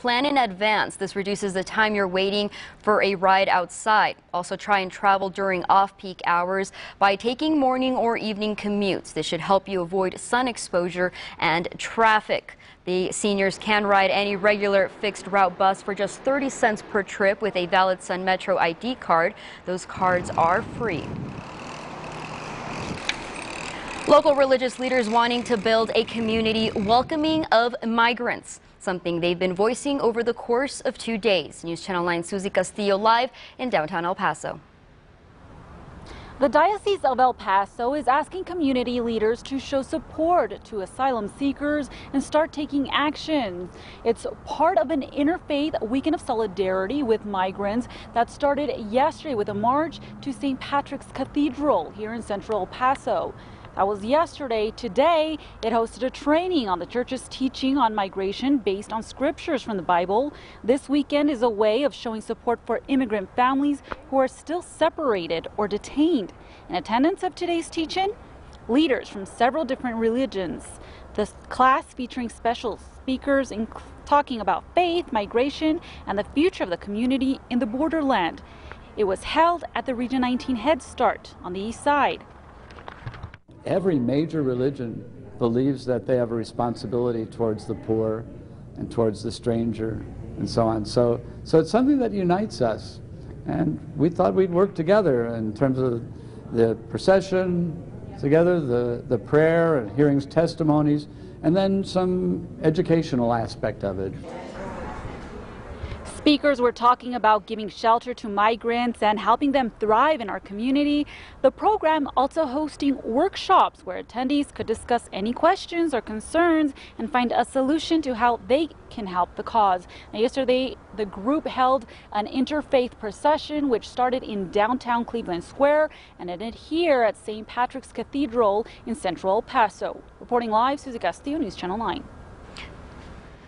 plan in advance. This reduces the time you're waiting for a ride outside. Also, try and travel during off-peak hours by taking morning or evening commutes. This should help you avoid sun exposure and traffic. The seniors can ride any regular fixed route bus for just 30 cents per trip with a valid Sun Metro ID card. Those cards are free. Local religious leaders wanting to build a community welcoming of migrants, something they've been voicing over the course of 2 days. News Channel 9's Susie Castillo live in downtown El Paso. The Diocese of El Paso is asking community leaders to show support to asylum seekers and start taking action. It's part of an interfaith weekend of solidarity with migrants that started yesterday with a march to St. Patrick's Cathedral here in central El Paso. That was yesterday. Today, it hosted a training on the church's teaching on migration based on scriptures from the Bible. This weekend is a way of showing support for immigrant families who are still separated or detained. In attendance of today's teaching, leaders from several different religions. The class featuring special speakers talking about faith, migration, and the future of the community in the borderland. It was held at the Region 19 Head Start on the east side. Every major religion believes that they have a responsibility towards the poor and towards the stranger and so on. So it's something that unites us. And we thought we'd work together in terms of the procession together, the prayer and hearing testimonies, and then some educational aspect of it. Speakers were talking about giving shelter to migrants and helping them thrive in our community. The program also hosting workshops where attendees could discuss any questions or concerns and find a solution to how they can help the cause. Now, yesterday, the group held an interfaith procession which started in downtown Cleveland Square and ended here at St. Patrick's Cathedral in central El Paso. Reporting live, Susie Castillo, News Channel 9.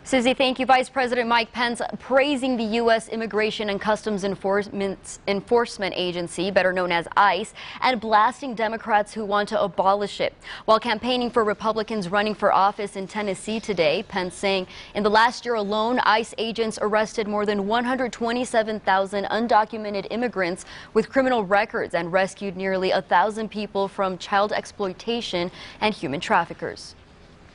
Susie, thank you. Vice President Mike Pence praising the U.S. Immigration and Customs Enforcement Agency, better known as ICE, and blasting Democrats who want to abolish it. While campaigning for Republicans running for office in Tennessee today, Pence saying in the last year alone, ICE agents arrested more than 127,000 undocumented immigrants with criminal records and rescued nearly 1,000 people from child exploitation and human traffickers.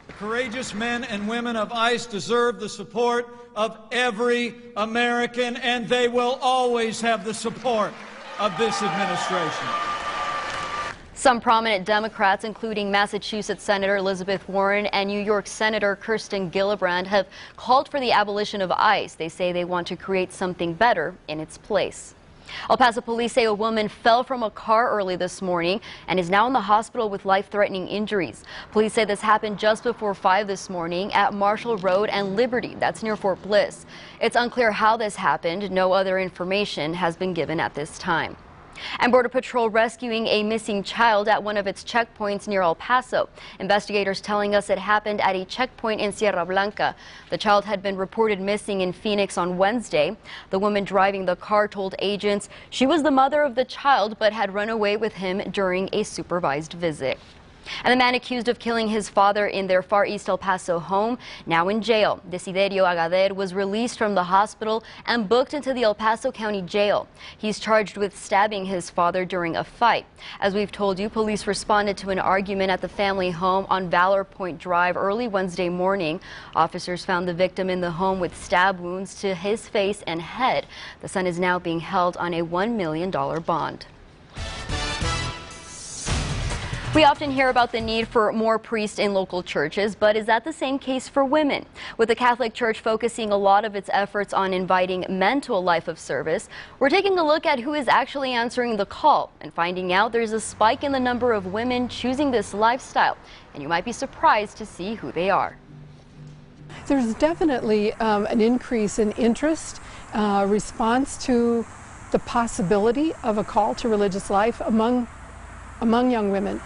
The courageous men and women of ICE deserve the support of every American, and they will always have the support of this administration. Some prominent Democrats, including Massachusetts Senator Elizabeth Warren and New York Senator Kirsten Gillibrand, have called for the abolition of ICE. They say they want to create something better in its place. El Paso police say a woman fell from a car early this morning and is now in the hospital with life-threatening injuries. Police say this happened just before 5 this morning at Marshall Road and Liberty. That's near Fort Bliss. It's unclear how this happened. No other information has been given at this time. And Border Patrol rescuing a missing child at one of its checkpoints near El Paso. Investigators telling us it happened at a checkpoint in Sierra Blanca. The child had been reported missing in Phoenix on Wednesday. The woman driving the car told agents she was the mother of the child but had run away with him during a supervised visit. And the man accused of killing his father in their Far East El Paso home, now in jail. Desiderio Agader was released from the hospital and booked into the El Paso County Jail. He's charged with stabbing his father during a fight. As we've told you, police responded to an argument at the family home on Valor Point Drive early Wednesday morning. Officers found the victim in the home with stab wounds to his face and head. The son is now being held on a $1 million bond. We often hear about the need for more priests in local churches, but is that the same case for women? With the Catholic Church focusing a lot of its efforts on inviting men to a life of service, we're taking a look at who is actually answering the call and finding out there's a spike in the number of women choosing this lifestyle, and you might be surprised to see who they are. There's definitely an increase in interest, response to the possibility of a call to religious life among young women.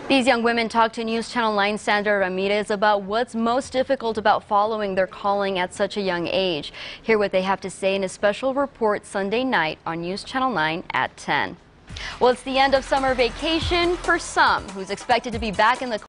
These young women talked to News Channel 9 Sandra Ramirez about what's most difficult about following their calling at such a young age. Hear what they have to say in a special report Sunday night on News Channel 9 at 10. Well, it's the end of summer vacation for some, who's expected to be back in the